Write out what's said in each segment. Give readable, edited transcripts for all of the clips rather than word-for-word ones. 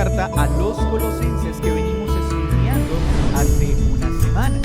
carta a los Colosenses que venimos estudiando hace unas semanas.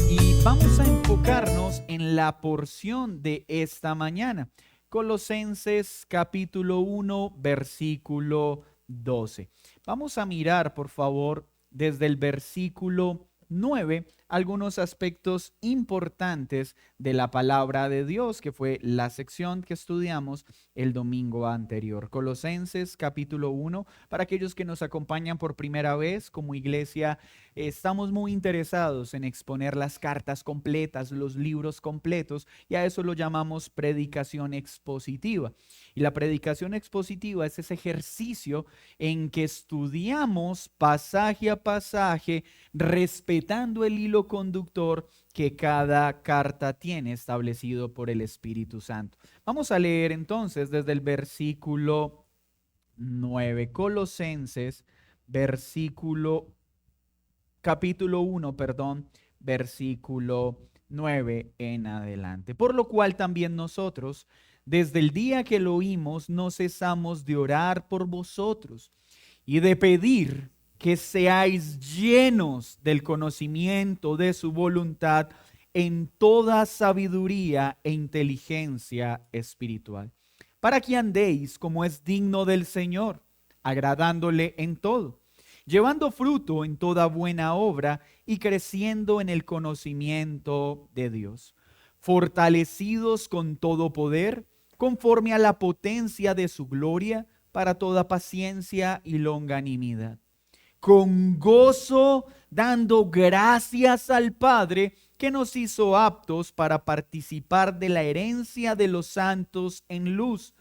Y vamos a enfocarnos en la porción de esta mañana. Colosenses capítulo 1, versículo 12. Vamos a mirar, por favor, desde el versículo 9, algunos aspectos importantes de la palabra de Dios, que fue la sección que estudiamos el domingo anterior. Colosenses capítulo 1, para aquellos que nos acompañan por primera vez como iglesia, estamos muy interesados en exponer las cartas completas, los libros completos, y a eso lo llamamos predicación expositiva. Y la predicación expositiva es ese ejercicio en que estudiamos pasaje a pasaje, respetando el hilo conductor que cada carta tiene establecido por el Espíritu Santo. Vamos a leer entonces desde el versículo 9, Colosenses, capítulo 1, versículo 9 en adelante. Por lo cual también nosotros, desde el día que lo oímos, no cesamos de orar por vosotros y de pedir que seáis llenos del conocimiento de su voluntad en toda sabiduría e inteligencia espiritual, para que andéis como es digno del Señor, agradándole en todo, llevando fruto en toda buena obra y creciendo en el conocimiento de Dios, fortalecidos con todo poder, conforme a la potencia de su gloria, para toda paciencia y longanimidad, con gozo dando gracias al Padre que nos hizo aptos para participar de la herencia de los santos en luz,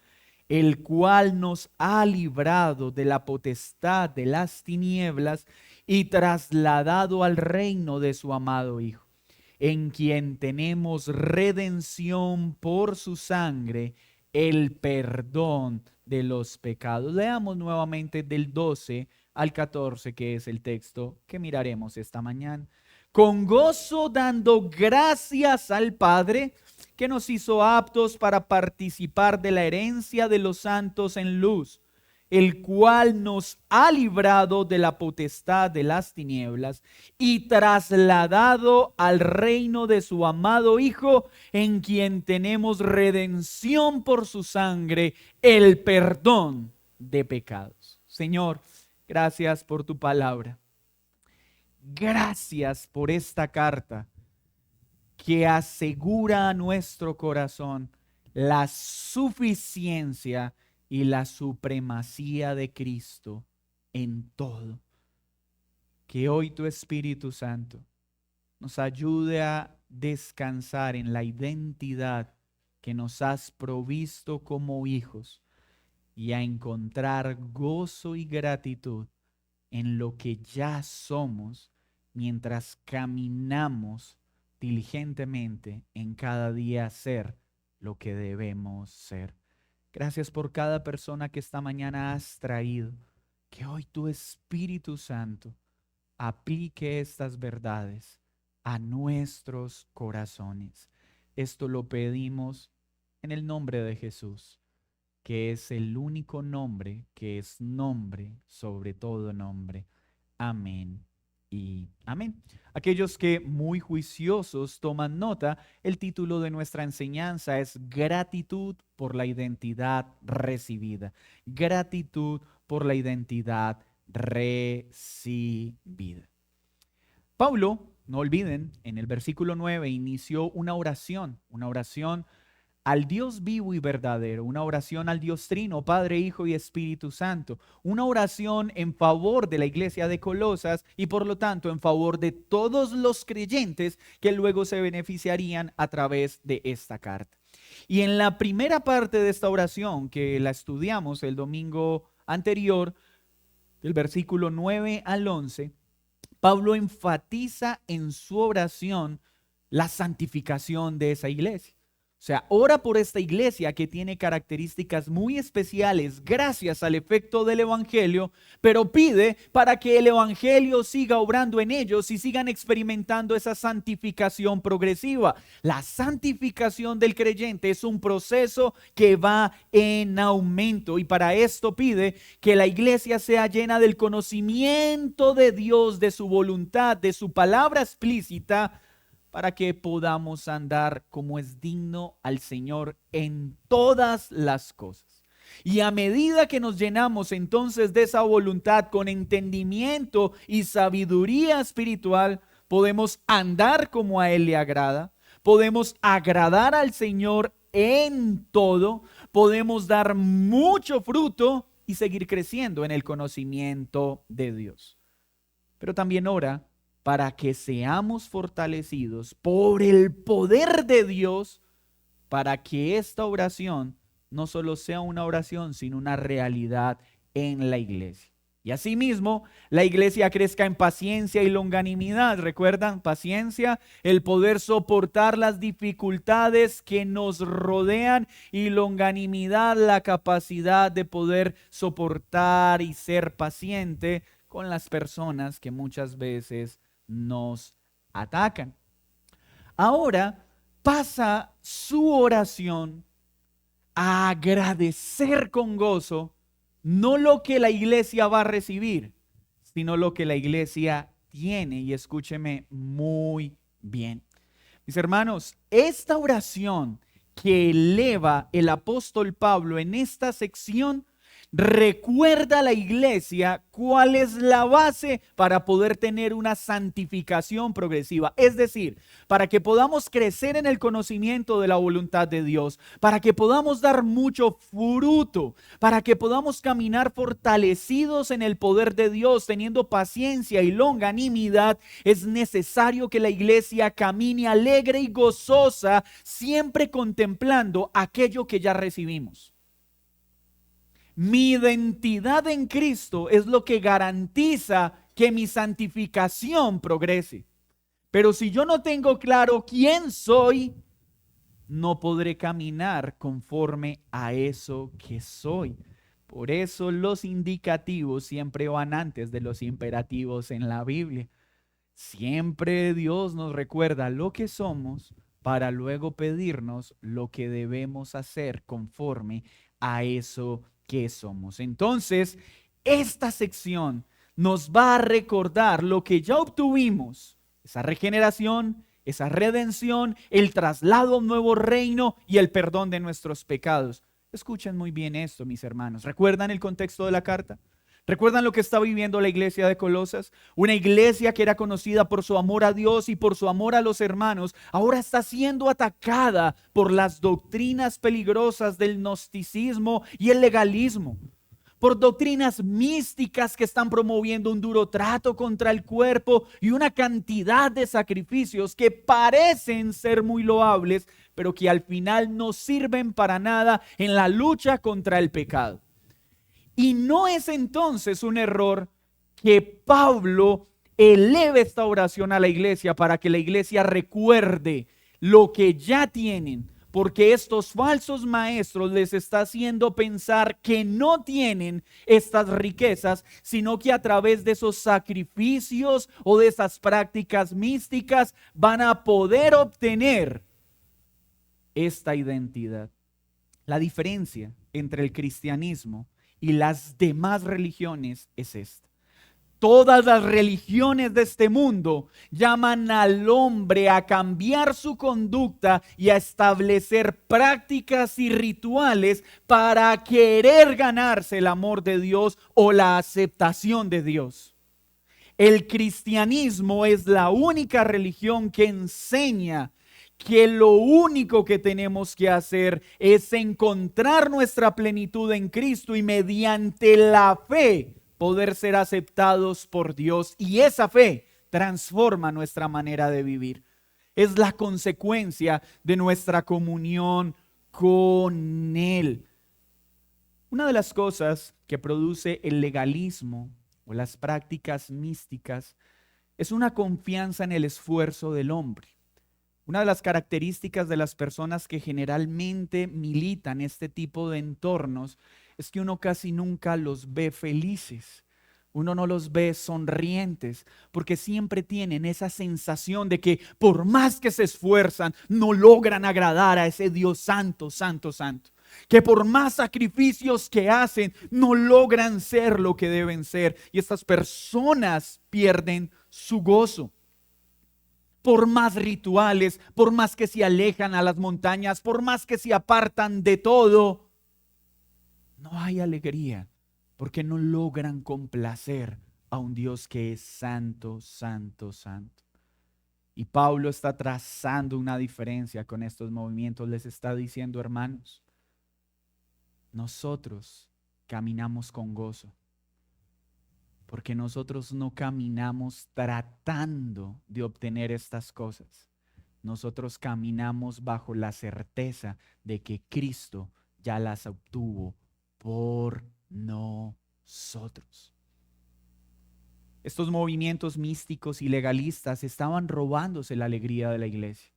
el cual nos ha librado de la potestad de las tinieblas y trasladado al reino de su amado Hijo, en quien tenemos redención por su sangre, el perdón de los pecados. Leamos nuevamente del 12 al 14, que es el texto que miraremos esta mañana. Con gozo dando gracias al Padre que nos hizo aptos para participar de la herencia de los santos en luz, el cual nos ha librado de la potestad de las tinieblas y trasladado al reino de su amado Hijo, en quien tenemos redención por su sangre, el perdón de pecados. Señor, gracias por tu palabra. Gracias por esta carta que asegura a nuestro corazón la suficiencia y la supremacía de Cristo en todo. Que hoy tu Espíritu Santo nos ayude a descansar en la identidad que nos has provisto como hijos y a encontrar gozo y gratitud en lo que ya somos mientras caminamos diligentemente en cada día ser lo que debemos ser. Gracias por cada persona que esta mañana has traído. Que hoy tu Espíritu Santo aplique estas verdades a nuestros corazones. Esto lo pedimos en el nombre de Jesús, que es el único nombre que es nombre sobre todo nombre. Amén y amén. Aquellos que muy juiciosos toman nota, el título de nuestra enseñanza es Gratitud por la identidad recibida. Gratitud por la identidad recibida. Pablo, no olviden, en el versículo 9 inició una oración al Dios vivo y verdadero, una oración al Dios Trino, Padre, Hijo y Espíritu Santo, una oración en favor de la iglesia de Colosas y por lo tanto en favor de todos los creyentes que luego se beneficiarían a través de esta carta. Y en la primera parte de esta oración que la estudiamos el domingo anterior, del versículo 9 al 11, Pablo enfatiza en su oración la santificación de esa iglesia. O sea, ora por esta iglesia que tiene características muy especiales gracias al efecto del evangelio, pero pide para que el evangelio siga obrando en ellos y sigan experimentando esa santificación progresiva. La santificación del creyente es un proceso que va en aumento, y para esto pide que la iglesia sea llena del conocimiento de Dios, de su voluntad, de su palabra explícita, para que podamos andar como es digno al Señor en todas las cosas. Y a medida que nos llenamos entonces de esa voluntad con entendimiento y sabiduría espiritual, podemos andar como a Él le agrada, podemos agradar al Señor en todo, podemos dar mucho fruto y seguir creciendo en el conocimiento de Dios. Pero también ora para que seamos fortalecidos por el poder de Dios, para que esta oración no solo sea una oración, sino una realidad en la iglesia. Y asimismo, la iglesia crezca en paciencia y longanimidad. ¿Recuerdan? Paciencia, el poder soportar las dificultades que nos rodean, y longanimidad, la capacidad de poder soportar y ser paciente con las personas que muchas veces nos atacan. Ahora pasa su oración a agradecer con gozo no lo que la iglesia va a recibir, sino lo que la iglesia tiene. Y escúcheme muy bien. Mis hermanos, esta oración que eleva el apóstol Pablo en esta sección recuerda a la iglesia cuál es la base para poder tener una santificación progresiva. Es decir, para que podamos crecer en el conocimiento de la voluntad de Dios, para que podamos dar mucho fruto, para que podamos caminar fortalecidos en el poder de Dios, teniendo paciencia y longanimidad, es necesario que la iglesia camine alegre y gozosa, siempre contemplando aquello que ya recibimos. Mi identidad en Cristo es lo que garantiza que mi santificación progrese. Pero si yo no tengo claro quién soy, no podré caminar conforme a eso que soy. Por eso los indicativos siempre van antes de los imperativos en la Biblia. Siempre Dios nos recuerda lo que somos para luego pedirnos lo que debemos hacer conforme a eso que somos. Entonces, esta sección nos va a recordar lo que ya obtuvimos, esa regeneración, esa redención, el traslado a un nuevo reino y el perdón de nuestros pecados. Escuchen muy bien esto, mis hermanos. ¿Recuerdan el contexto de la carta? ¿Recuerdan lo que está viviendo la iglesia de Colosas? Una iglesia que era conocida por su amor a Dios y por su amor a los hermanos, ahora está siendo atacada por las doctrinas peligrosas del gnosticismo y el legalismo, por doctrinas místicas que están promoviendo un duro trato contra el cuerpo y una cantidad de sacrificios que parecen ser muy loables, pero que al final no sirven para nada en la lucha contra el pecado. Y no es entonces un error que Pablo eleve esta oración a la iglesia para que la iglesia recuerde lo que ya tienen, porque estos falsos maestros les está haciendo pensar que no tienen estas riquezas, sino que a través de esos sacrificios o de esas prácticas místicas van a poder obtener esta identidad. La diferencia entre el cristianismo y las demás religiones es esta. Todas las religiones de este mundo llaman al hombre a cambiar su conducta y a establecer prácticas y rituales para querer ganarse el amor de Dios o la aceptación de Dios. El cristianismo es la única religión que enseña que lo único que tenemos que hacer es encontrar nuestra plenitud en Cristo y mediante la fe poder ser aceptados por Dios, y esa fe transforma nuestra manera de vivir. Es la consecuencia de nuestra comunión con Él. Una de las cosas que produce el legalismo o las prácticas místicas es una confianza en el esfuerzo del hombre. Una de las características de las personas que generalmente militan este tipo de entornos es que uno casi nunca los ve felices. Uno no los ve sonrientes porque siempre tienen esa sensación de que por más que se esfuerzan, no logran agradar a ese Dios santo, santo, santo. Que por más sacrificios que hacen, no logran ser lo que deben ser. Y estas personas pierden su gozo. Por más rituales, por más que se alejan a las montañas, por más que se apartan de todo, no hay alegría, porque no logran complacer a un Dios que es santo, santo, santo. Y Pablo está trazando una diferencia con estos movimientos. Les está diciendo, hermanos, nosotros caminamos con gozo, porque nosotros no caminamos tratando de obtener estas cosas. Nosotros caminamos bajo la certeza de que Cristo ya las obtuvo por nosotros. Estos movimientos místicos y legalistas estaban robándose la alegría de la iglesia.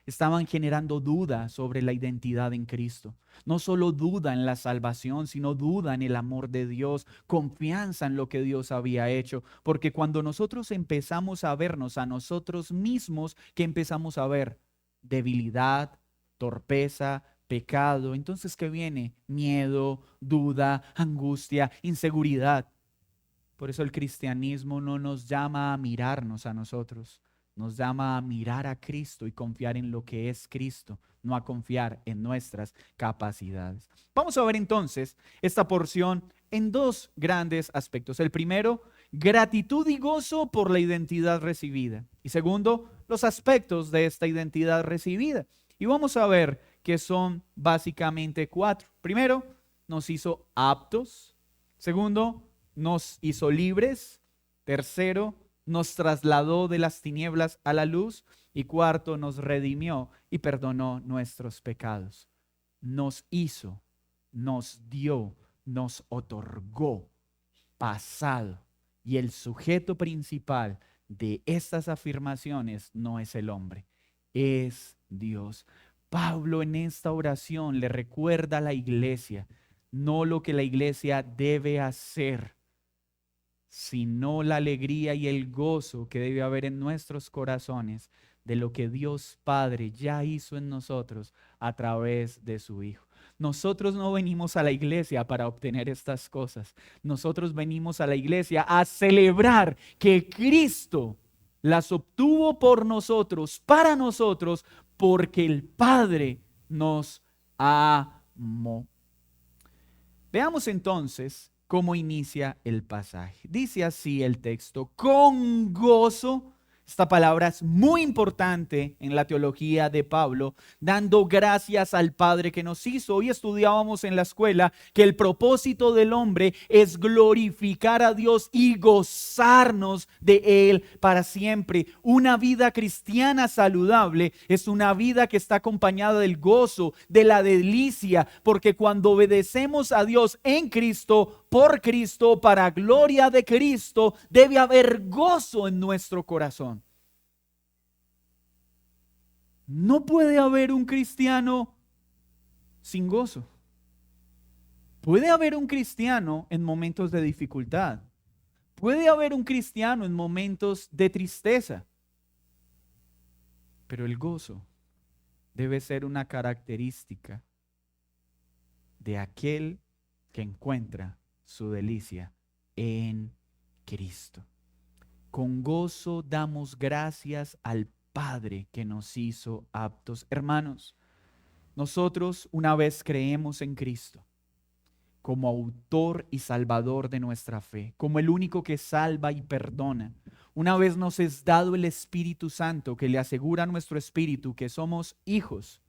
Estaban generando duda sobre la identidad en Cristo. No solo duda en la salvación, sino duda en el amor de Dios, confianza en lo que Dios había hecho. Porque cuando nosotros empezamos a vernos a nosotros mismos, ¿qué empezamos a ver? Debilidad, torpeza, pecado. Entonces, ¿qué viene? Miedo, duda, angustia, inseguridad. Por eso el cristianismo no nos llama a mirarnos a nosotros. Nos llama a mirar a Cristo y confiar en lo que es Cristo, no a confiar en nuestras capacidades. Vamos a ver entonces esta porción en dos grandes aspectos. El primero, gratitud y gozo por la identidad recibida. Y segundo, los aspectos de esta identidad recibida. Y vamos a ver que son básicamente cuatro. Primero, nos hizo aptos. Segundo, nos hizo libres. Tercero, nos trasladó de las tinieblas a la luz. Y cuarto, nos redimió y perdonó nuestros pecados. Nos hizo, nos dio, nos otorgó, pasado. Y el sujeto principal de estas afirmaciones no es el hombre, es Dios. Pablo en esta oración le recuerda a la iglesia, no lo que la iglesia debe hacer, sino la alegría y el gozo que debe haber en nuestros corazones de lo que Dios Padre ya hizo en nosotros a través de su Hijo. Nosotros no venimos a la iglesia para obtener estas cosas. Nosotros venimos a la iglesia a celebrar que Cristo las obtuvo por nosotros, para nosotros, porque el Padre nos amó. Veamos entonces cómo inicia el pasaje. Dice así el texto: con gozo. Esta palabra es muy importante en la teología de Pablo, dando gracias al Padre que nos hizo. Hoy estudiábamos en la escuela que el propósito del hombre es glorificar a Dios y gozarnos de Él para siempre. Una vida cristiana saludable es una vida que está acompañada del gozo, de la delicia, porque cuando obedecemos a Dios en Cristo, por Cristo, para gloria de Cristo, debe haber gozo en nuestro corazón. No puede haber un cristiano sin gozo. Puede haber un cristiano en momentos de dificultad. Puede haber un cristiano en momentos de tristeza. Pero el gozo debe ser una característica de aquel que encuentra su delicia en Cristo. Con gozo damos gracias al Padre que nos hizo aptos. Hermanos, nosotros una vez creemos en Cristo como autor y salvador de nuestra fe, como el único que salva y perdona. Una vez nos es dado el Espíritu Santo que le asegura a nuestro espíritu que somos hijos.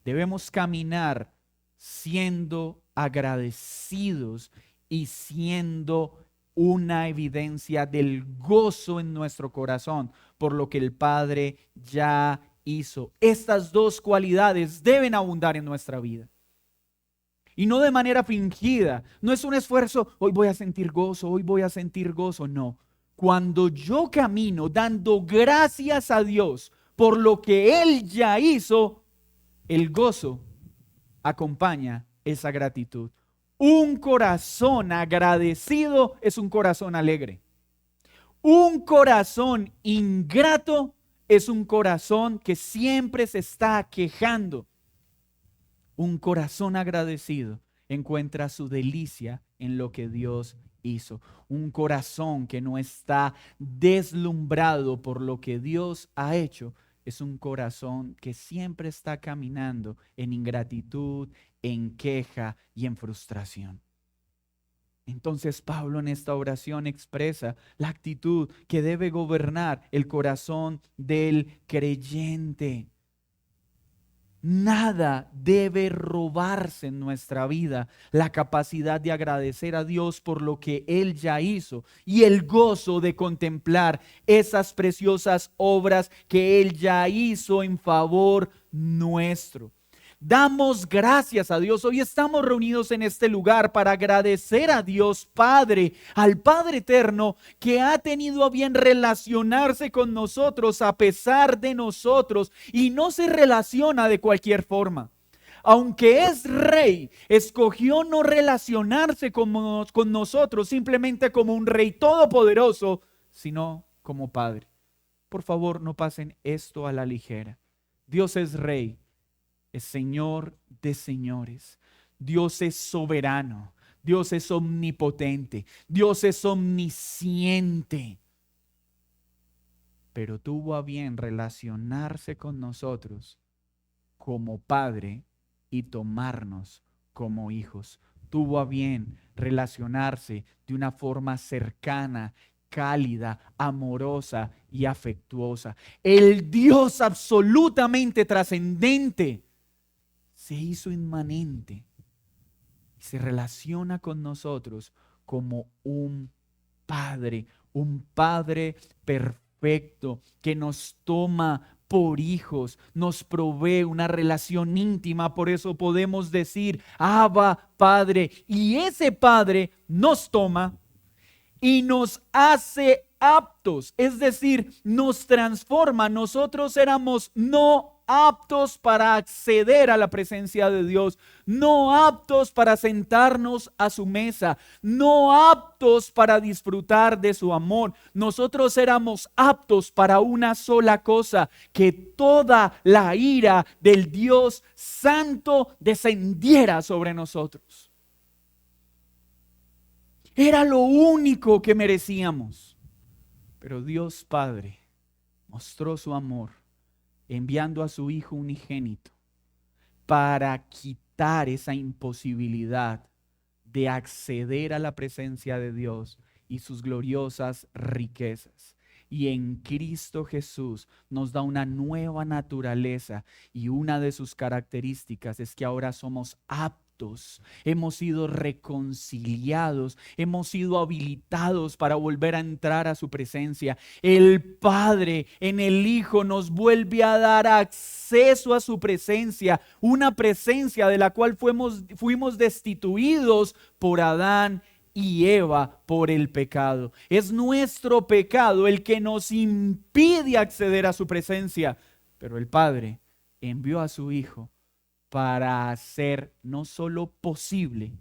Debemos caminar siendo agradecidos y siendo una evidencia del gozo en nuestro corazón por lo que el Padre ya hizo. Estas dos cualidades deben abundar en nuestra vida. Y no de manera fingida. No es un esfuerzo, hoy voy a sentir gozo, hoy voy a sentir gozo. No. Cuando yo camino dando gracias a Dios por lo que Él ya hizo, el gozo acompaña esa gratitud. Un corazón agradecido es un corazón alegre. Un corazón ingrato es un corazón que siempre se está quejando. Un corazón agradecido encuentra su delicia en lo que Dios hizo. Un corazón que no está deslumbrado por lo que Dios ha hecho es un corazón que siempre está caminando en ingratitud, en queja y en frustración. Entonces Pablo en esta oración expresa la actitud que debe gobernar el corazón del creyente. Nada debe robarse en nuestra vida la capacidad de agradecer a Dios por lo que Él ya hizo y el gozo de contemplar esas preciosas obras que Él ya hizo en favor nuestro. Damos gracias a Dios. Hoy estamos reunidos en este lugar para agradecer a Dios Padre, al Padre Eterno, que ha tenido a bien relacionarse con nosotros a pesar de nosotros y no se relaciona de cualquier forma. Aunque es rey, escogió no relacionarse con nosotros simplemente como un rey todopoderoso, sino como Padre. Por favor, no pasen esto a la ligera. Dios es rey. Es Señor de señores. Dios es soberano. Dios es omnipotente. Dios es omnisciente. Pero tuvo a bien relacionarse con nosotros como Padre y tomarnos como hijos. Tuvo a bien relacionarse de una forma cercana, cálida, amorosa y afectuosa. El Dios absolutamente trascendente se hizo inmanente y se relaciona con nosotros como un Padre perfecto que nos toma por hijos, nos provee una relación íntima, por eso podemos decir, Abba, Padre, y ese Padre nos toma y nos hace aptos, es decir, nos transforma. Nosotros éramos no aptos para acceder a la presencia de Dios, no aptos para sentarnos a su mesa, no aptos para disfrutar de su amor. Nosotros éramos aptos para una sola cosa, que toda la ira del Dios Santo descendiera sobre nosotros. Era lo único que merecíamos. Pero Dios Padre mostró su amor enviando a su Hijo unigénito para quitar esa imposibilidad de acceder a la presencia de Dios y sus gloriosas riquezas. Y en Cristo Jesús nos da una nueva naturaleza y una de sus características es que ahora somos aptos. Hemos sido reconciliados, hemos sido habilitados para volver a entrar a su presencia. El Padre en el Hijo nos vuelve a dar acceso a su presencia, una presencia de la cual fuimos destituidos por Adán y Eva por el pecado. Es nuestro pecado el que nos impide acceder a su presencia, pero el Padre envió a su Hijo para hacer no solo posible,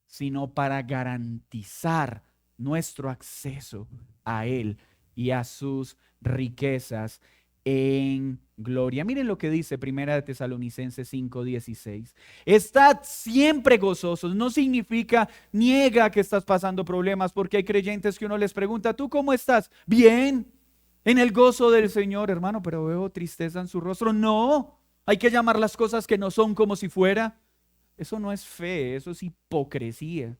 sino para garantizar nuestro acceso a Él y a sus riquezas en gloria. Miren lo que dice 1 Tesalonicenses 5:16. Estad siempre gozosos. No significa niega que estás pasando problemas, porque hay creyentes que uno les pregunta, ¿tú cómo estás? Bien, en el gozo del Señor, hermano, pero veo tristeza en su rostro. No, hay que llamar las cosas que no son como si fuera. Eso no es fe, eso es hipocresía.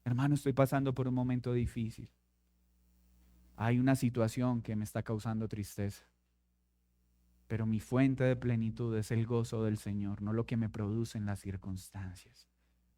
Hermano, estoy pasando por un momento difícil. Hay una situación que me está causando tristeza. Pero mi fuente de plenitud es el gozo del Señor, no lo que me producen las circunstancias.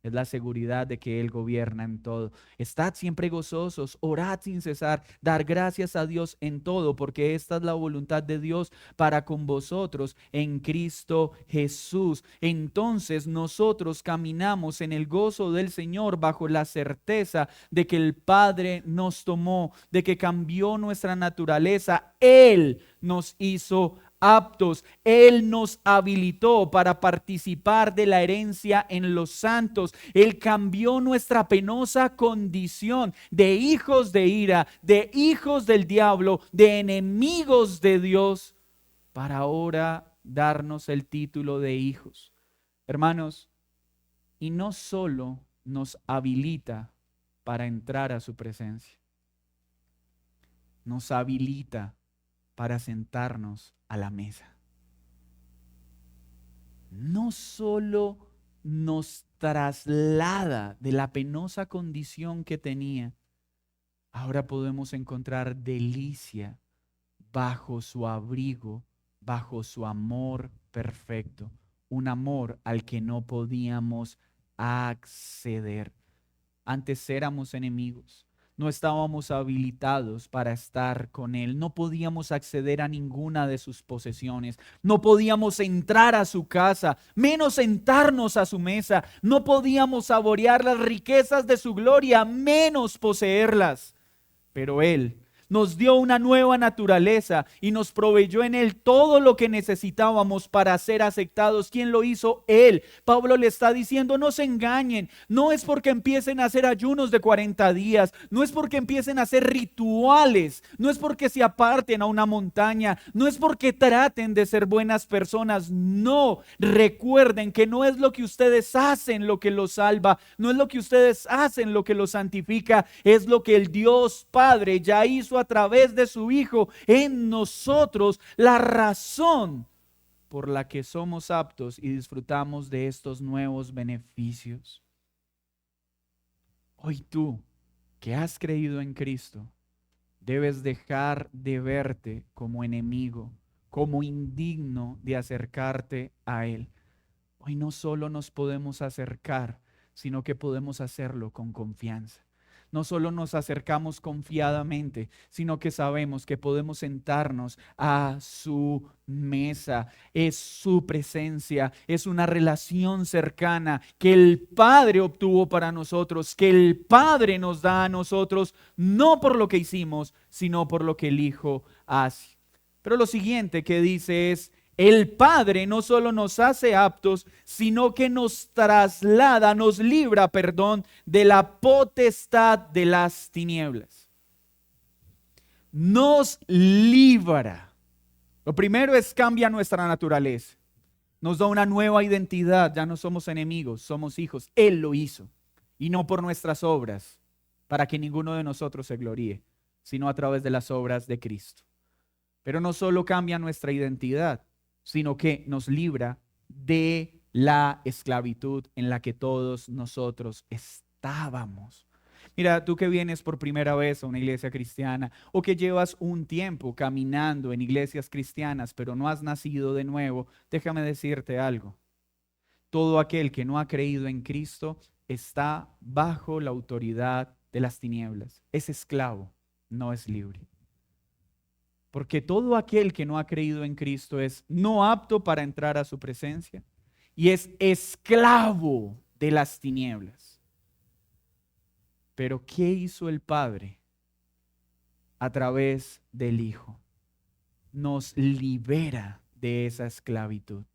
es la seguridad de que Él gobierna en todo. Estad siempre gozosos, orad sin cesar, dar gracias a Dios en todo, porque esta es la voluntad de Dios para con vosotros en Cristo Jesús. Entonces nosotros caminamos en el gozo del Señor bajo la certeza de que el Padre nos tomó, de que cambió nuestra naturaleza. Él nos hizo aptos. Él nos habilitó para participar de la herencia en los santos. Él cambió nuestra penosa condición de hijos de ira, de hijos del diablo, de enemigos de Dios, para ahora darnos el título de hijos. Hermanos, y no solo nos habilita para entrar a su presencia, nos habilita para sentarnos a la mesa. No solo nos traslada de la penosa condición que tenía, ahora podemos encontrar delicia bajo su abrigo, bajo su amor perfecto, un amor al que no podíamos acceder. Antes éramos enemigos. No estábamos habilitados para estar con Él. No podíamos acceder a ninguna de sus posesiones. No podíamos entrar a su casa, menos sentarnos a su mesa. No podíamos saborear las riquezas de su gloria, menos poseerlas. Pero Él nos dio una nueva naturaleza y nos proveyó en Él todo lo que necesitábamos para ser aceptados. ¿Quién lo hizo? Él. Pablo le está diciendo, no se engañen. No es porque empiecen a hacer ayunos de 40 días. No es porque empiecen a hacer rituales. No es porque se aparten a una montaña. No es porque traten de ser buenas personas. No. Recuerden que no es lo que ustedes hacen lo que los salva. No es lo que ustedes hacen lo que los santifica. Es lo que el Dios Padre ya hizo a través de su Hijo en nosotros, la razón por la que somos aptos y disfrutamos de estos nuevos beneficios. Hoy tú, que has creído en Cristo, debes dejar de verte como enemigo, como indigno de acercarte a Él. Hoy no solo nos podemos acercar, sino que podemos hacerlo con confianza. No solo nos acercamos confiadamente, sino que sabemos que podemos sentarnos a su mesa. Es su presencia, es una relación cercana que el Padre obtuvo para nosotros, que el Padre nos da a nosotros, no por lo que hicimos, sino por lo que el Hijo hace. Pero lo siguiente que dice es, el Padre no solo nos hace aptos, sino que nos traslada, nos libra, de la potestad de las tinieblas. Nos libra. Lo primero es cambia nuestra naturaleza. Nos da una nueva identidad, ya no somos enemigos, somos hijos. Él lo hizo. Y no por nuestras obras, para que ninguno de nosotros se gloríe, sino a través de las obras de Cristo. Pero no solo cambia nuestra identidad, sino que nos libra de la esclavitud en la que todos nosotros estábamos. Mira, tú que vienes por primera vez a una iglesia cristiana o que llevas un tiempo caminando en iglesias cristianas, pero no has nacido de nuevo, déjame decirte algo. Todo aquel que no ha creído en Cristo está bajo la autoridad de las tinieblas. Es esclavo, no es libre. Porque todo aquel que no ha creído en Cristo es no apto para entrar a su presencia y es esclavo de las tinieblas. Pero ¿qué hizo el Padre a través del Hijo? Nos libera de esa esclavitud.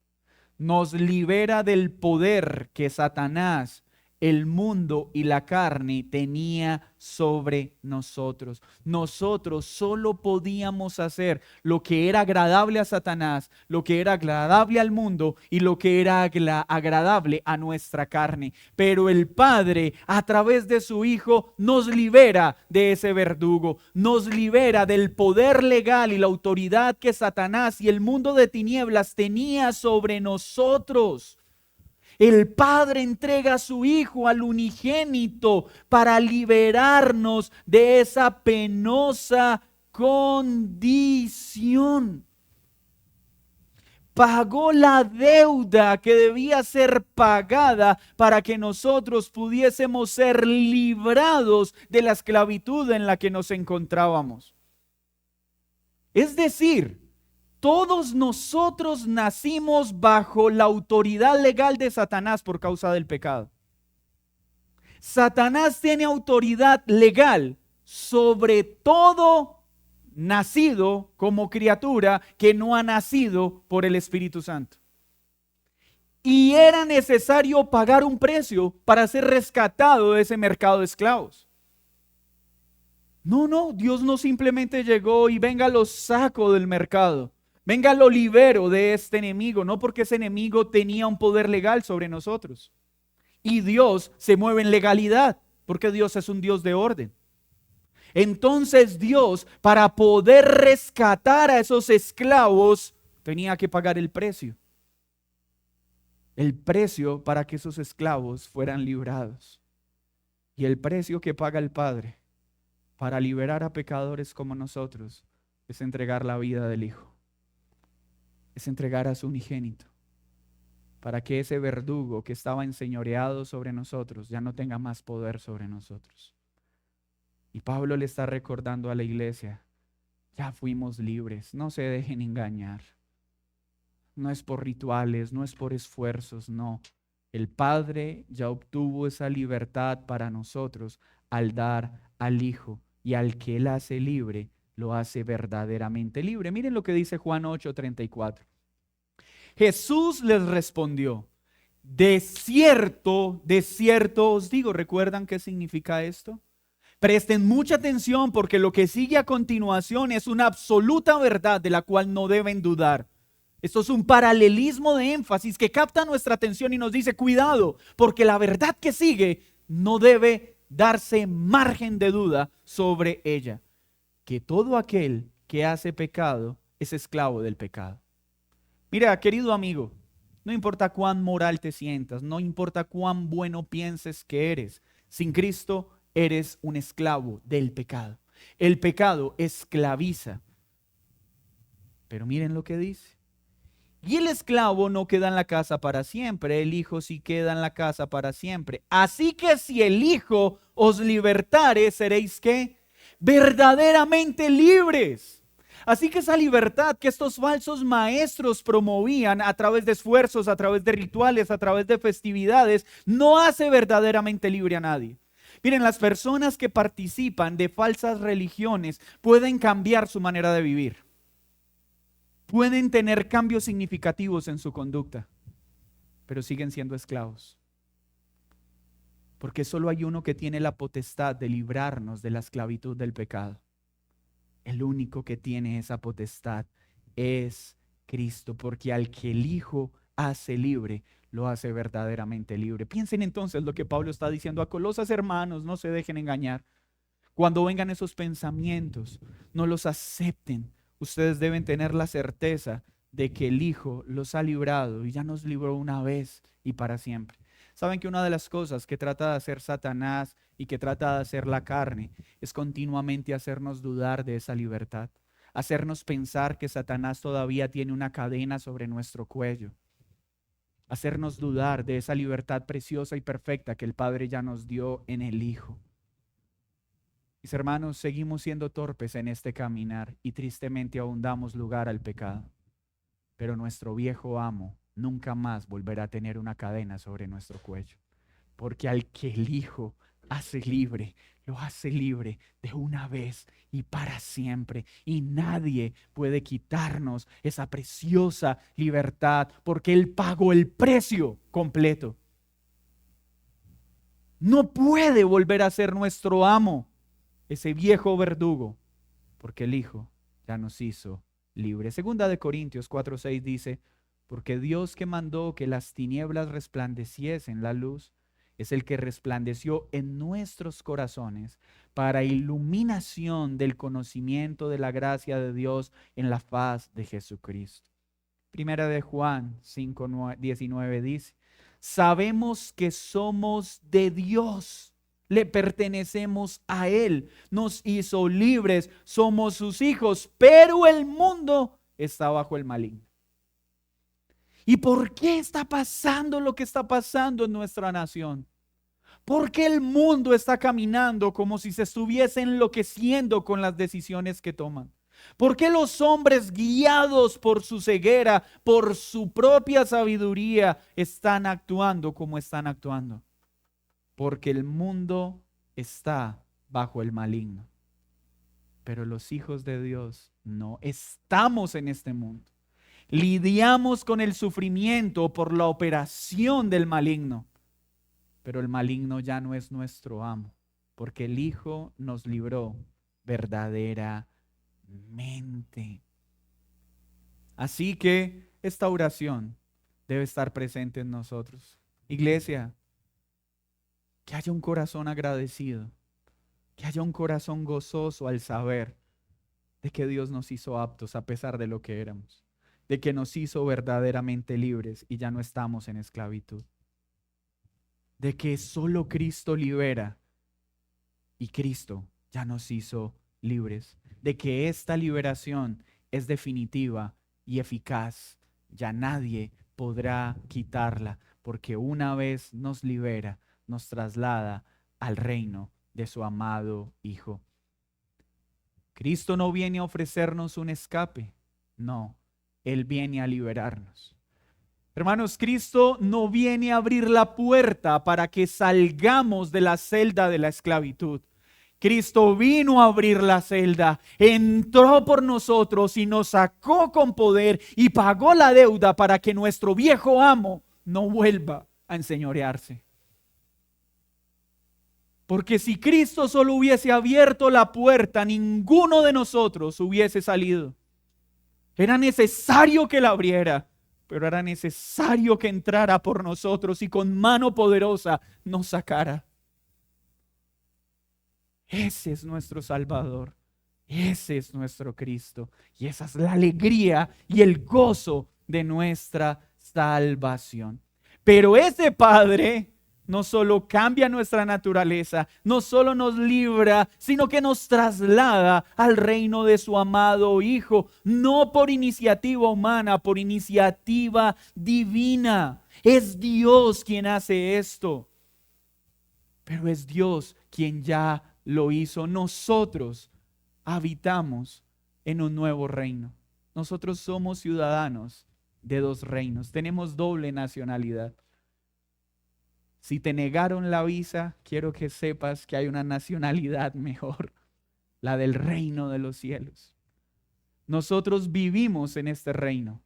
Nos libera del poder que Satanás, el mundo y la carne tenía sobre nosotros. Nosotros solo podíamos hacer lo que era agradable a Satanás, lo que era agradable al mundo y lo que era agradable a nuestra carne. Pero el Padre, a través de su Hijo, nos libera de ese verdugo, nos libera del poder legal y la autoridad que Satanás y el mundo de tinieblas tenía sobre nosotros. El Padre entrega a su Hijo, al unigénito, para liberarnos de esa penosa condición. pagó la deuda que debía ser pagada para que nosotros pudiésemos ser librados de la esclavitud en la que nos encontrábamos. Es decir, todos nosotros nacimos bajo la autoridad legal de Satanás por causa del pecado. Satanás tiene autoridad legal sobre todo nacido como criatura que no ha nacido por el Espíritu Santo. Y era necesario pagar un precio para ser rescatado de ese mercado de esclavos. No, Dios no simplemente llegó y venga, lo saco del mercado. Venga, lo libero de este enemigo. No, porque ese enemigo tenía un poder legal sobre nosotros. Y Dios se mueve en legalidad, porque Dios es un Dios de orden. Entonces Dios, para poder rescatar a esos esclavos, tenía que pagar el precio. El precio para que esos esclavos fueran librados. Y el precio que paga el Padre para liberar a pecadores como nosotros es entregar la vida del Hijo. Es entregar a su unigénito, para que ese verdugo que estaba enseñoreado sobre nosotros ya no tenga más poder sobre nosotros. Y Pablo le está recordando a la iglesia, ya fuimos libres, no se dejen engañar. No es por rituales, no es por esfuerzos, no. El Padre ya obtuvo esa libertad para nosotros al dar al Hijo, y al que Él hace libre, lo hace verdaderamente libre. Miren lo que dice Juan 8:34. Jesús les respondió, de cierto os digo. ¿Recuerdan qué significa esto? Presten mucha atención, porque lo que sigue a continuación es una absoluta verdad de la cual no deben dudar. Esto es un paralelismo de énfasis que capta nuestra atención y nos dice, cuidado, porque la verdad que sigue no debe darse margen de duda sobre ella. Que todo aquel que hace pecado es esclavo del pecado. Mira, querido amigo, no importa cuán moral te sientas, no importa cuán bueno pienses que eres, sin Cristo eres un esclavo del pecado. El pecado esclaviza. Pero miren lo que dice. Y el esclavo no queda en la casa para siempre, el Hijo sí queda en la casa para siempre. Así que si el Hijo os libertare, seréis ¿qué? Verdaderamente libres. Así que esa libertad que estos falsos maestros promovían a través de esfuerzos, a través de rituales, a través de festividades, no hace verdaderamente libre a nadie. Miren, las personas que participan de falsas religiones pueden cambiar su manera de vivir. Pueden tener cambios significativos en su conducta, pero siguen siendo esclavos. Porque solo hay uno que tiene la potestad de librarnos de la esclavitud del pecado. El único que tiene esa potestad es Cristo, porque al que el Hijo hace libre, lo hace verdaderamente libre. Piensen entonces lo que Pablo está diciendo a Colosas, hermanos, no se dejen engañar. Cuando vengan esos pensamientos, no los acepten. Ustedes deben tener la certeza de que el Hijo los ha librado y ya nos libró una vez y para siempre. Saben que una de las cosas que trata de hacer Satanás y que trata de hacer la carne es continuamente hacernos dudar de esa libertad, hacernos pensar que Satanás todavía tiene una cadena sobre nuestro cuello, hacernos dudar de esa libertad preciosa y perfecta que el Padre ya nos dio en el Hijo. Mis hermanos, seguimos siendo torpes en este caminar y tristemente aún damos lugar al pecado. Pero nuestro viejo amo nunca más volverá a tener una cadena sobre nuestro cuello. Porque al que el Hijo hace libre, lo hace libre de una vez y para siempre. Y nadie puede quitarnos esa preciosa libertad, porque Él pagó el precio completo. No puede volver a ser nuestro amo ese viejo verdugo, porque el Hijo ya nos hizo libres. Segunda de Corintios 4:6 dice, porque Dios que mandó que las tinieblas resplandeciesen la luz, es el que resplandeció en nuestros corazones para iluminación del conocimiento de la gracia de Dios en la faz de Jesucristo. Primera de Juan 5:19 dice, sabemos que somos de Dios. Le pertenecemos a Él, nos hizo libres, somos sus hijos, pero el mundo está bajo el maligno. ¿Y por qué está pasando lo que está pasando en nuestra nación? ¿Por qué el mundo está caminando como si se estuviese enloqueciendo con las decisiones que toman? ¿Por qué los hombres guiados por su ceguera, por su propia sabiduría, están actuando como están actuando? Porque el mundo está bajo el maligno. Pero los hijos de Dios no estamos en este mundo. Lidiamos con el sufrimiento por la operación del maligno. Pero el maligno ya no es nuestro amo, porque el Hijo nos libró verdaderamente. Así que esta oración debe estar presente en nosotros. Iglesia, que haya un corazón agradecido, que haya un corazón gozoso al saber de que Dios nos hizo aptos a pesar de lo que éramos, de que nos hizo verdaderamente libres y ya no estamos en esclavitud, de que solo Cristo libera y Cristo ya nos hizo libres, de que esta liberación es definitiva y eficaz. Ya nadie podrá quitarla, porque una vez nos libera, nos traslada al reino de su amado Hijo. Cristo no viene a ofrecernos un escape, no, Él viene a liberarnos. Hermanos, Cristo no viene a abrir la puerta para que salgamos de la celda de la esclavitud. Cristo vino a abrir la celda, entró por nosotros y nos sacó con poder y pagó la deuda para que nuestro viejo amo no vuelva a enseñorearse. Porque si Cristo solo hubiese abierto la puerta, ninguno de nosotros hubiese salido. Era necesario que la abriera, pero era necesario que entrara por nosotros y con mano poderosa nos sacara. Ese es nuestro Salvador. Ese es nuestro Cristo. Y esa es la alegría y el gozo de nuestra salvación. Pero ese Padre no solo cambia nuestra naturaleza, no solo nos libra, sino que nos traslada al reino de su amado Hijo, no por iniciativa humana, por iniciativa divina. Es Dios quien hace esto, pero es Dios quien ya lo hizo. Nosotros habitamos en un nuevo reino. Nosotros somos ciudadanos de dos reinos. Tenemos doble nacionalidad. Si te negaron la visa, quiero que sepas que hay una nacionalidad mejor, la del reino de los cielos. Nosotros vivimos en este reino,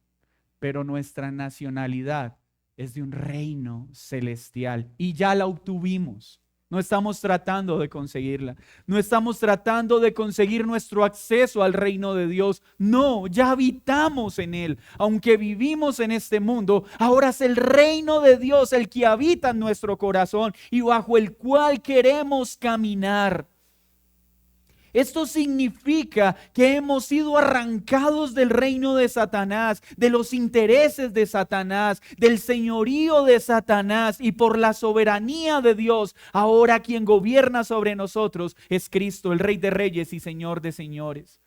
pero nuestra nacionalidad es de un reino celestial y ya la obtuvimos. No estamos tratando de conseguirla. No estamos tratando de conseguir nuestro acceso al reino de Dios. No, ya habitamos en él. Aunque vivimos en este mundo, ahora es el reino de Dios el que habita en nuestro corazón y bajo el cual queremos caminar. Esto significa que hemos sido arrancados del reino de Satanás, de los intereses de Satanás, del señorío de Satanás, y por la soberanía de Dios, ahora quien gobierna sobre nosotros es Cristo, el Rey de Reyes y Señor de Señores.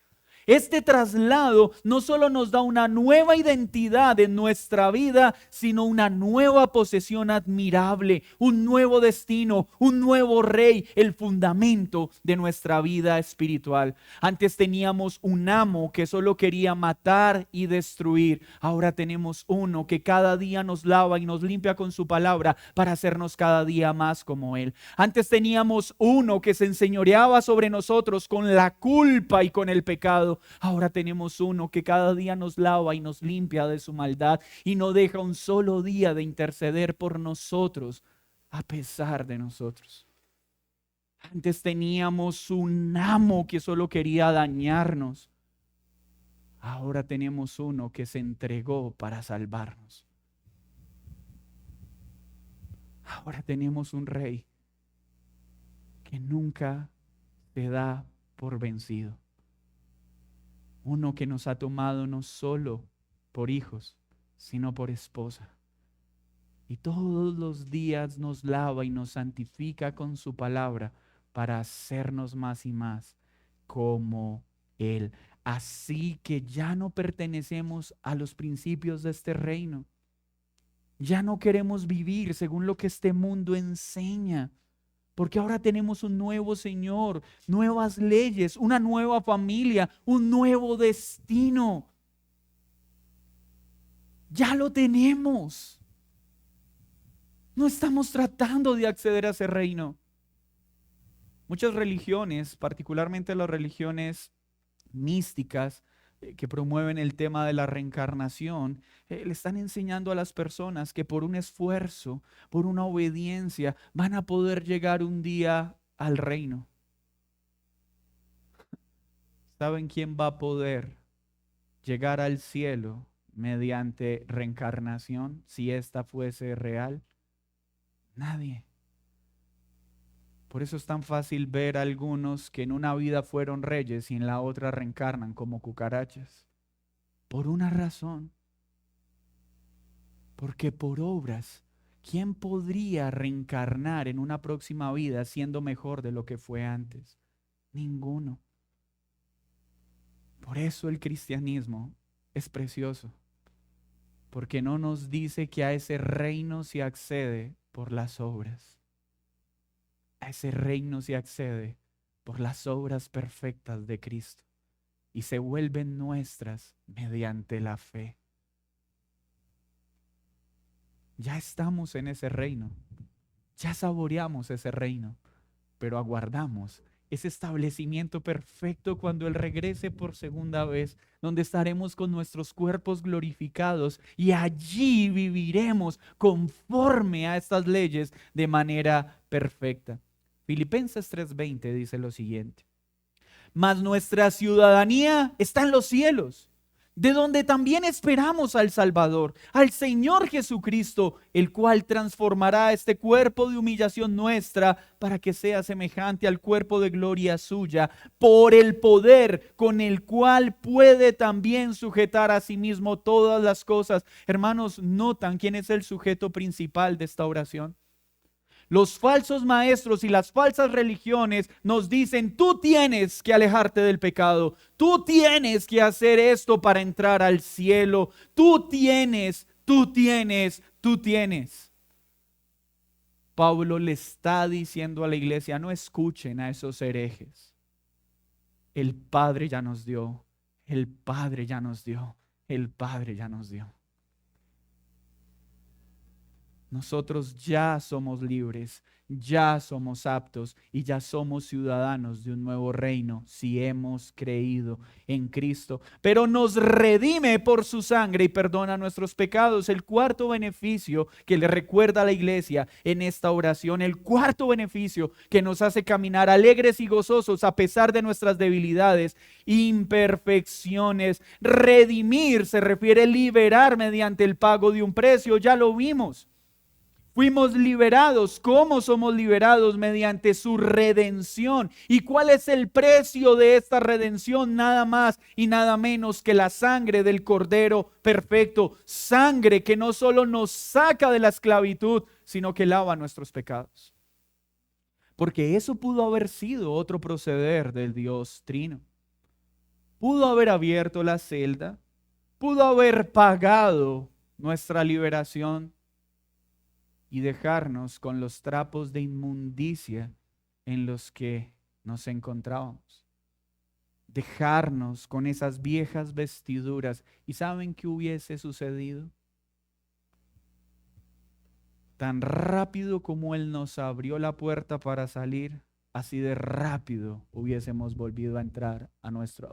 Este traslado no solo nos da una nueva identidad en nuestra vida, sino una nueva posesión admirable, un nuevo destino, un nuevo rey, el fundamento de nuestra vida espiritual. Antes teníamos un amo que solo quería matar y destruir. Ahora tenemos uno que cada día nos lava y nos limpia con su palabra para hacernos cada día más como él. Antes teníamos uno que se enseñoreaba sobre nosotros con la culpa y con el pecado. Ahora tenemos uno que cada día nos lava y nos limpia de su maldad y no deja un solo día de interceder por nosotros a pesar de nosotros. Antes teníamos un amo que solo quería dañarnos. Ahora tenemos uno que se entregó para salvarnos. Ahora tenemos un rey que nunca se da por vencido. Uno que nos ha tomado no solo por hijos, sino por esposa. Y todos los días nos lava y nos santifica con su palabra para hacernos más y más como Él. Así que ya no pertenecemos a los principios de este reino. Ya no queremos vivir según lo que este mundo enseña, porque ahora tenemos un nuevo Señor, nuevas leyes, una nueva familia, un nuevo destino. Ya lo tenemos. No estamos tratando de acceder a ese reino. Muchas religiones, particularmente las religiones místicas, que promueven el tema de la reencarnación, le están enseñando a las personas que por un esfuerzo, por una obediencia, van a poder llegar un día al reino. ¿Saben quién va a poder llegar al cielo mediante reencarnación si esta fuese real? Nadie. Por eso es tan fácil ver a algunos que en una vida fueron reyes y en la otra reencarnan como cucarachas. Por una razón, porque por obras, ¿quién podría reencarnar en una próxima vida siendo mejor de lo que fue antes? Ninguno. Por eso el cristianismo es precioso, porque no nos dice que a ese reino se accede por las obras. A ese reino se accede por las obras perfectas de Cristo y se vuelven nuestras mediante la fe. Ya estamos en ese reino, ya saboreamos ese reino, pero aguardamos ese establecimiento perfecto cuando Él regrese por segunda vez, donde estaremos con nuestros cuerpos glorificados y allí viviremos conforme a estas leyes de manera perfecta. Filipenses 3:20 dice lo siguiente: mas nuestra ciudadanía está en los cielos, de donde también esperamos al Salvador, al Señor Jesucristo, el cual transformará este cuerpo de humillación nuestra para que sea semejante al cuerpo de gloria suya, por el poder con el cual puede también sujetar a sí mismo todas las cosas. Hermanos, ¿notan quién es el sujeto principal de esta oración? Los falsos maestros y las falsas religiones nos dicen: tú tienes que alejarte del pecado, tú tienes que hacer esto para entrar al cielo, tú tienes, tú tienes, tú tienes. Pablo le está diciendo a la iglesia: no escuchen a esos herejes. El Padre ya nos dio, el Padre ya nos dio, el Padre ya nos dio. Nosotros ya somos libres, ya somos aptos y ya somos ciudadanos de un nuevo reino si hemos creído en Cristo. Pero nos redime por su sangre y perdona nuestros pecados. El cuarto beneficio que le recuerda a la iglesia en esta oración, el cuarto beneficio que nos hace caminar alegres y gozosos a pesar de nuestras debilidades, imperfecciones. Redimir se refiere a liberar mediante el pago de un precio, ya lo vimos. Fuimos liberados. ¿Cómo somos liberados? Mediante su redención. ¿Y cuál es el precio de esta redención? Nada más y nada menos que la sangre del Cordero perfecto. Sangre que no solo nos saca de la esclavitud, sino que lava nuestros pecados. Porque eso pudo haber sido otro proceder del Dios Trino. Pudo haber abierto la celda, pudo haber pagado nuestra liberación y dejarnos con los trapos de inmundicia en los que nos encontrábamos. Dejarnos con esas viejas vestiduras. ¿Y saben qué hubiese sucedido? Tan rápido como Él nos abrió la puerta para salir, así de rápido hubiésemos volvido a entrar a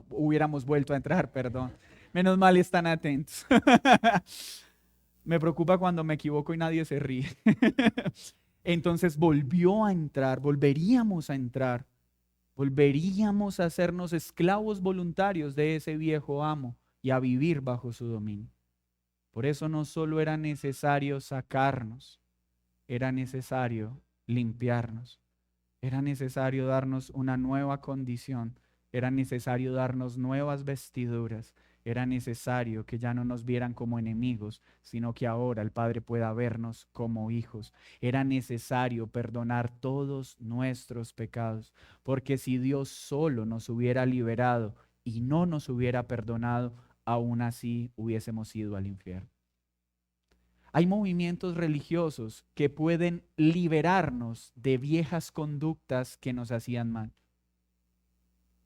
hubiéramos vuelto a entrar, perdón. Menos mal están atentos. Me preocupa cuando me equivoco y nadie se ríe. Entonces volvió a entrar, volveríamos a entrar, volveríamos a hacernos esclavos voluntarios de ese viejo amo y a vivir bajo su dominio. Por eso no solo era necesario sacarnos, era necesario limpiarnos, era necesario darnos una nueva condición, era necesario darnos nuevas vestiduras. Era necesario que ya no nos vieran como enemigos, sino que ahora el Padre pueda vernos como hijos. Era necesario perdonar todos nuestros pecados, porque si Dios solo nos hubiera liberado y no nos hubiera perdonado, aún así hubiésemos ido al infierno. Hay movimientos religiosos que pueden liberarnos de viejas conductas que nos hacían mal.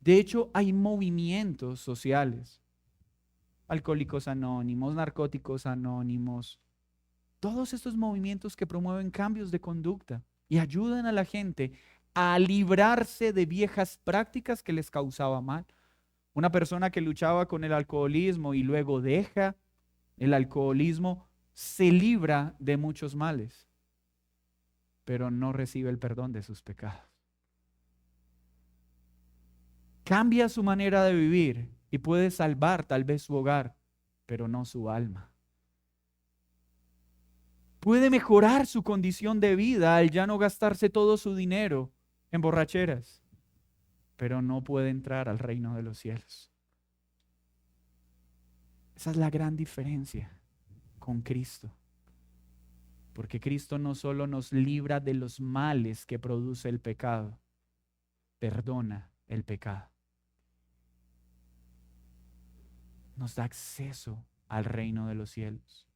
De hecho, hay movimientos sociales, alcohólicos anónimos, narcóticos anónimos, todos estos movimientos que promueven cambios de conducta y ayudan a la gente a librarse de viejas prácticas que les causaba mal. Una persona que luchaba con el alcoholismo y luego deja el alcoholismo, se libra de muchos males, pero no recibe el perdón de sus pecados. Cambia su manera de vivir y puede salvar tal vez su hogar, pero no su alma. Puede mejorar su condición de vida al ya no gastarse todo su dinero en borracheras, pero no puede entrar al reino de los cielos. Esa es la gran diferencia con Cristo. Porque Cristo no solo nos libra de los males que produce el pecado, perdona el pecado. Nos da acceso al reino de los cielos.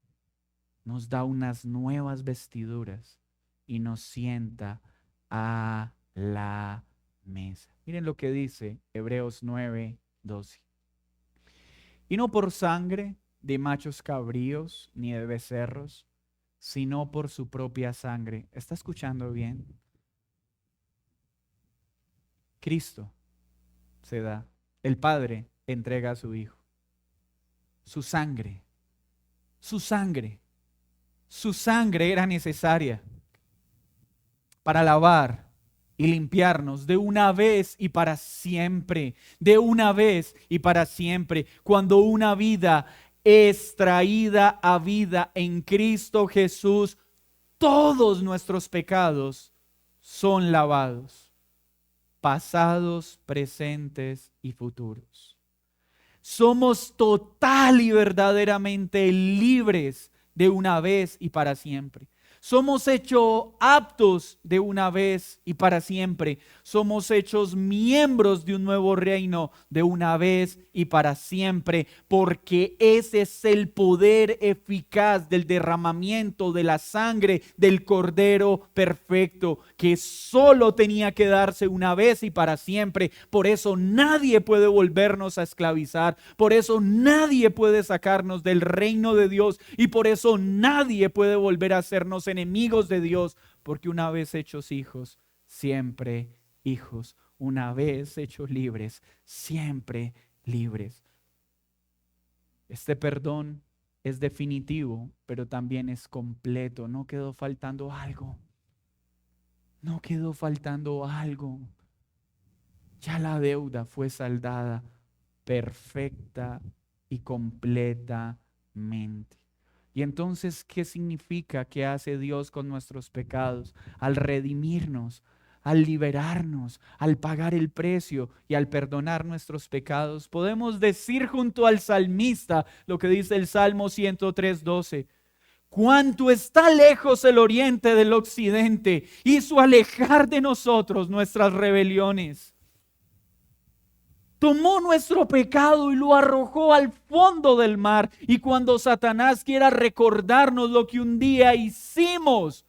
Nos da unas nuevas vestiduras y nos sienta a la mesa. Miren lo que dice Hebreos 9:12. Y no por sangre de machos cabríos ni de becerros, sino por su propia sangre. ¿Está escuchando bien? Cristo se da. El Padre entrega a su Hijo. Su sangre. Su sangre. Su sangre era necesaria para lavar y limpiarnos de una vez y para siempre. De una vez y para siempre. Cuando una vida es traída a vida en Cristo Jesús, todos nuestros pecados son lavados, pasados, presentes y futuros. Somos total y verdaderamente libres de una vez y para siempre. Somos hechos aptos de una vez y para siempre. Somos hechos miembros de un nuevo reino de una vez y para siempre, porque ese es el poder eficaz del derramamiento de la sangre del Cordero perfecto, que solo tenía que darse una vez y para siempre. Por eso nadie puede volvernos a esclavizar, por eso nadie puede sacarnos del reino de Dios y por eso nadie puede volver a hacernos enemigos de Dios, porque una vez hechos hijos, siempre hijos. Una vez hechos libres, siempre libres. Este perdón es definitivo, pero también es completo. No quedó faltando algo. No quedó faltando algo. Ya la deuda fue saldada perfecta y completamente. Y entonces, ¿qué significa? ¿Qué hace Dios con nuestros pecados? Al redimirnos, al liberarnos, al pagar el precio y al perdonar nuestros pecados, podemos decir junto al salmista lo que dice el Salmo 103:12. Cuánto está lejos el oriente del occidente, hizo alejar de nosotros nuestras rebeliones. Tomó nuestro pecado y lo arrojó al fondo del mar. Y cuando Satanás quiera recordarnos lo que un día hicimos,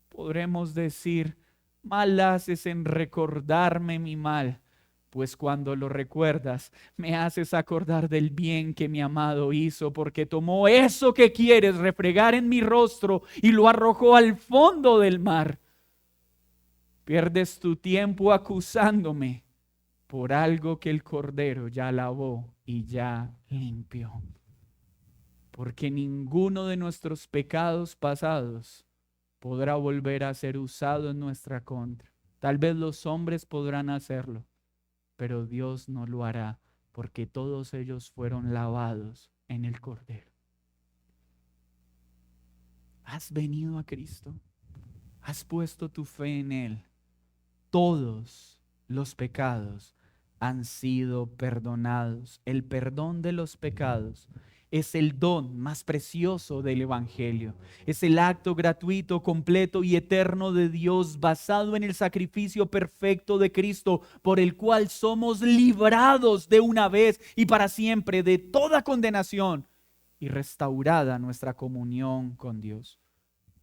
podremos decir: mal haces en recordarme mi mal, pues cuando lo recuerdas me haces acordar del bien que mi amado hizo, porque tomó eso que quieres refregar en mi rostro y lo arrojó al fondo del mar. Pierdes tu tiempo acusándome por algo que el Cordero ya lavó y ya limpió. Porque ninguno de nuestros pecados pasados podrá volver a ser usado en nuestra contra. Tal vez los hombres podrán hacerlo, pero Dios no lo hará, porque todos ellos fueron lavados en el Cordero. ¿Has venido a Cristo? ¿Has puesto tu fe en Él? Todos los pecados han sido perdonados. El perdón de los pecados es el don más precioso del Evangelio. Es el acto gratuito, completo y eterno de Dios, basado en el sacrificio perfecto de Cristo, por el cual somos librados de una vez y para siempre de toda condenación y restaurada nuestra comunión con Dios.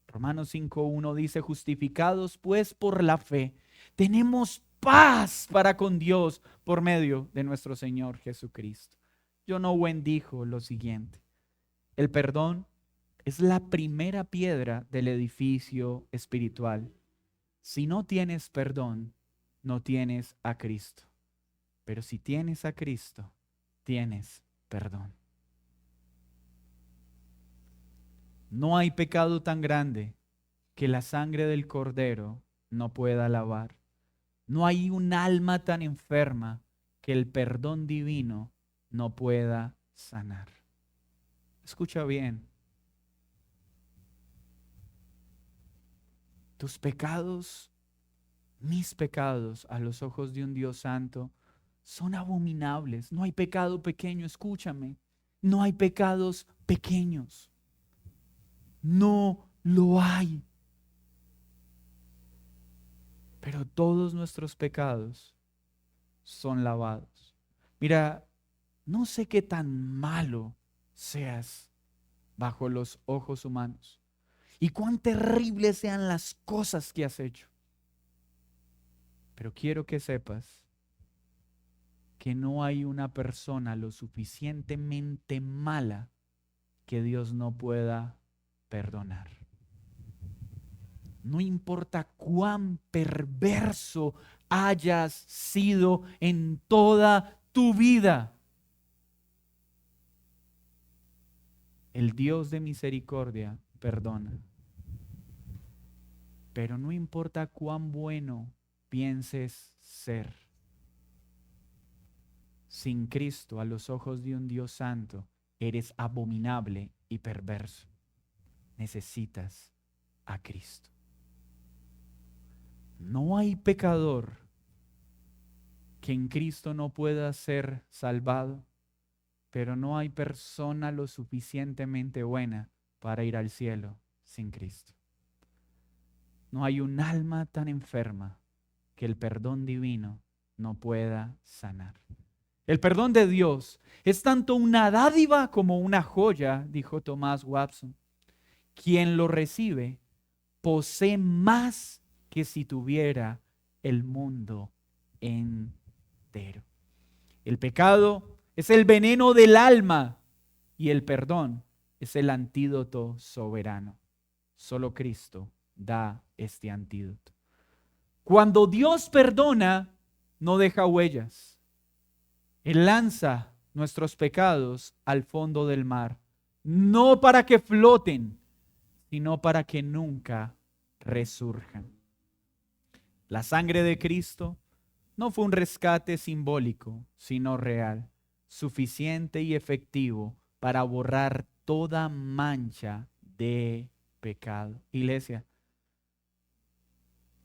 Romanos 5:1 dice, justificados pues por la fe, tenemos paz para con Dios por medio de nuestro Señor Jesucristo. John Owen dijo lo siguiente: el perdón es la primera piedra del edificio espiritual. Si no tienes perdón, no tienes a Cristo. Pero si tienes a Cristo, tienes perdón. No hay pecado tan grande que la sangre del Cordero no pueda lavar. No hay un alma tan enferma que el perdón divino no pueda sanar. Escucha bien. Tus pecados, mis pecados, a los ojos de un Dios santo, son abominables. No hay pecado pequeño, escúchame. No hay pecados pequeños. No lo hay. Pero todos nuestros pecados son lavados. Mira, no sé qué tan malo seas bajo los ojos humanos y cuán terribles sean las cosas que has hecho. Pero quiero que sepas que no hay una persona lo suficientemente mala que Dios no pueda perdonar. No importa cuán perverso hayas sido en toda tu vida, el Dios de misericordia perdona. Pero no importa cuán bueno pienses ser, sin Cristo a los ojos de un Dios santo, eres abominable y perverso. Necesitas a Cristo. No hay pecador que en Cristo no pueda ser salvado, pero no hay persona lo suficientemente buena para ir al cielo sin Cristo. No hay un alma tan enferma que el perdón divino no pueda sanar. El perdón de Dios es tanto una dádiva como una joya, dijo Thomas Watson. Quien lo recibe posee más que si tuviera el mundo entero. El pecado es el veneno del alma y el perdón es el antídoto soberano. Solo Cristo da este antídoto. Cuando Dios perdona, no deja huellas. Él lanza nuestros pecados al fondo del mar, no para que floten, sino para que nunca resurjan. La sangre de Cristo no fue un rescate simbólico, sino real, suficiente y efectivo para borrar toda mancha de pecado. Iglesia,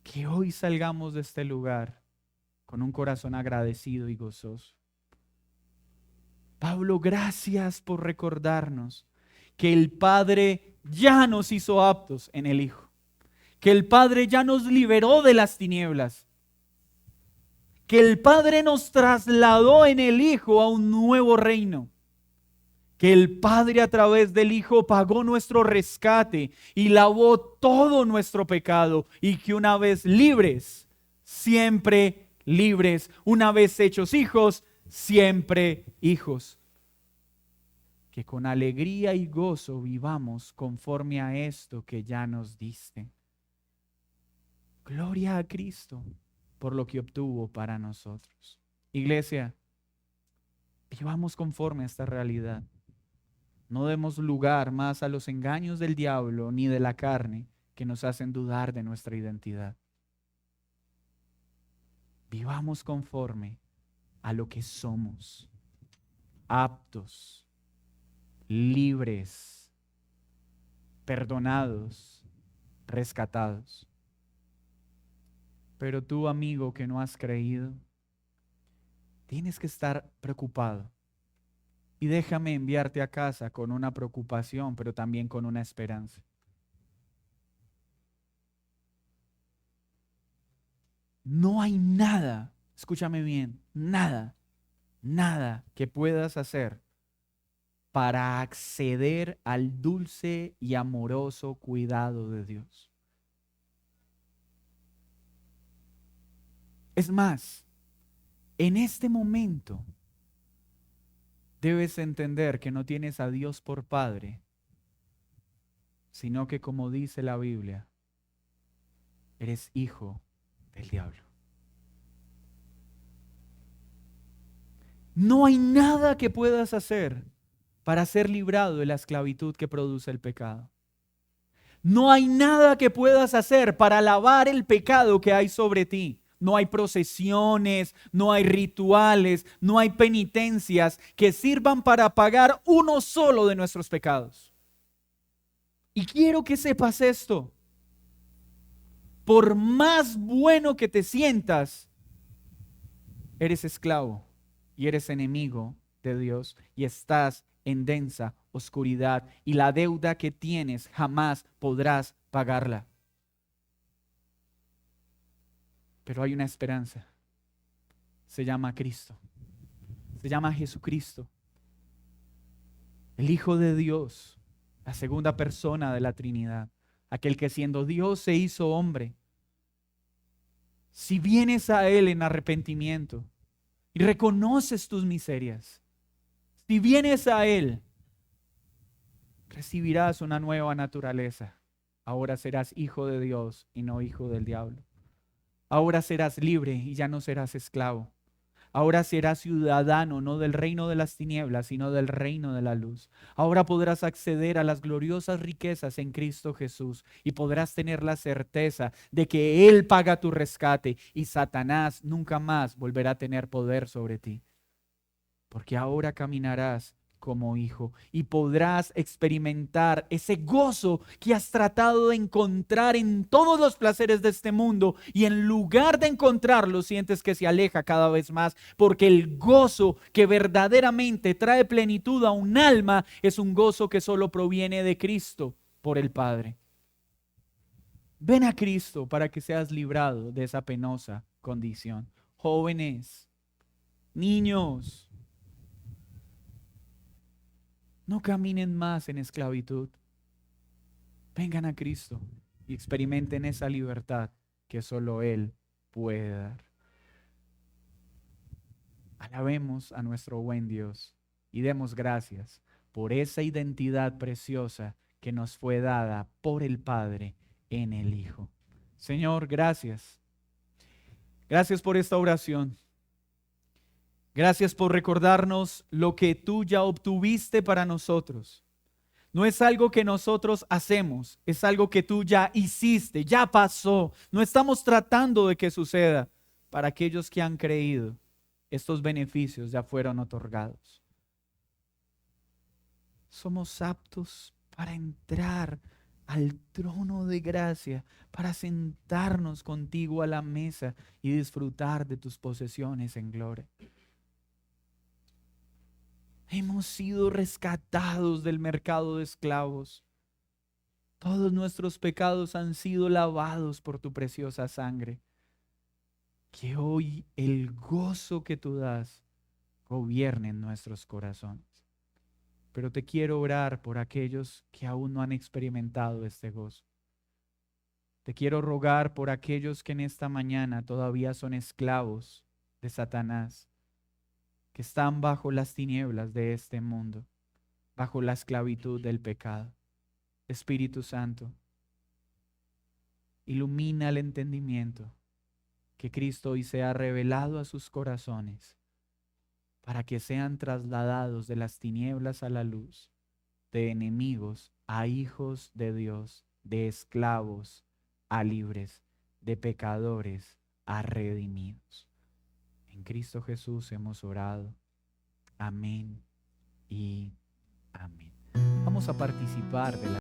que hoy salgamos de este lugar con un corazón agradecido y gozoso. Pablo, gracias por recordarnos que el Padre ya nos hizo aptos en el Hijo, que el Padre ya nos liberó de las tinieblas, que el Padre nos trasladó en el Hijo a un nuevo reino, que el Padre a través del Hijo pagó nuestro rescate y lavó todo nuestro pecado, y que una vez libres, siempre libres, una vez hechos hijos, siempre hijos. Que con alegría y gozo vivamos conforme a esto que ya nos diste. Gloria a Cristo por lo que obtuvo para nosotros. Iglesia, vivamos conforme a esta realidad. No demos lugar más a los engaños del diablo ni de la carne que nos hacen dudar de nuestra identidad. Vivamos conforme a lo que somos, aptos, libres, perdonados, rescatados. Pero tú, amigo, que no has creído, tienes que estar preocupado. Y déjame enviarte a casa con una preocupación, pero también con una esperanza. No hay nada, escúchame bien, nada que puedas hacer para acceder al dulce y amoroso cuidado de Dios. Es más, en este momento debes entender que no tienes a Dios por Padre, sino que, como dice la Biblia, eres hijo del diablo. No hay nada que puedas hacer para ser librado de la esclavitud que produce el pecado. No hay nada que puedas hacer para lavar el pecado que hay sobre ti. No hay procesiones, no hay rituales, no hay penitencias que sirvan para pagar uno solo de nuestros pecados. Y quiero que sepas esto. Por más bueno que te sientas, eres esclavo y eres enemigo de Dios y estás en densa oscuridad y la deuda que tienes jamás podrás pagarla. Pero hay una esperanza. Se llama Cristo. Se llama Jesucristo. El Hijo de Dios, la segunda persona de la Trinidad. Aquel que siendo Dios se hizo hombre. Si vienes a Él en arrepentimiento y reconoces tus miserias, si vienes a Él, recibirás una nueva naturaleza. Ahora serás hijo de Dios y no hijo del diablo. Ahora serás libre y ya no serás esclavo. Ahora serás ciudadano no del reino de las tinieblas, sino del reino de la luz. Ahora podrás acceder a las gloriosas riquezas en Cristo Jesús y podrás tener la certeza de que Él paga tu rescate y Satanás nunca más volverá a tener poder sobre ti. Porque ahora caminarás como hijo y podrás experimentar ese gozo que has tratado de encontrar en todos los placeres de este mundo y en lugar de encontrarlo sientes que se aleja cada vez más, porque el gozo que verdaderamente trae plenitud a un alma es un gozo que solo proviene de Cristo por el Padre. Ven a Cristo para que seas librado de esa penosa condición. Jóvenes, niños, no caminen más en esclavitud. Vengan a Cristo y experimenten esa libertad que solo Él puede dar. Alabemos a nuestro buen Dios y demos gracias por esa identidad preciosa que nos fue dada por el Padre en el Hijo. Señor, gracias. Gracias por esta oración. Gracias por recordarnos lo que tú ya obtuviste para nosotros. No es algo que nosotros hacemos, es algo que tú ya hiciste, ya pasó. No estamos tratando de que suceda. Para aquellos que han creído, estos beneficios ya fueron otorgados. Somos aptos para entrar al trono de gracia, para sentarnos contigo a la mesa y disfrutar de tus posesiones en gloria. Hemos sido rescatados del mercado de esclavos. Todos nuestros pecados han sido lavados por tu preciosa sangre. Que hoy el gozo que tú das gobierne en nuestros corazones. Pero te quiero orar por aquellos que aún no han experimentado este gozo. Te quiero rogar por aquellos que en esta mañana todavía son esclavos de Satanás, que están bajo las tinieblas de este mundo, bajo la esclavitud del pecado. Espíritu Santo, ilumina el entendimiento, que Cristo hoy sea revelado a sus corazones, para que sean trasladados de las tinieblas a la luz, de enemigos a hijos de Dios, de esclavos a libres, de pecadores a redimidos. En Cristo Jesús hemos orado. Amén y amén. Vamos a participar de la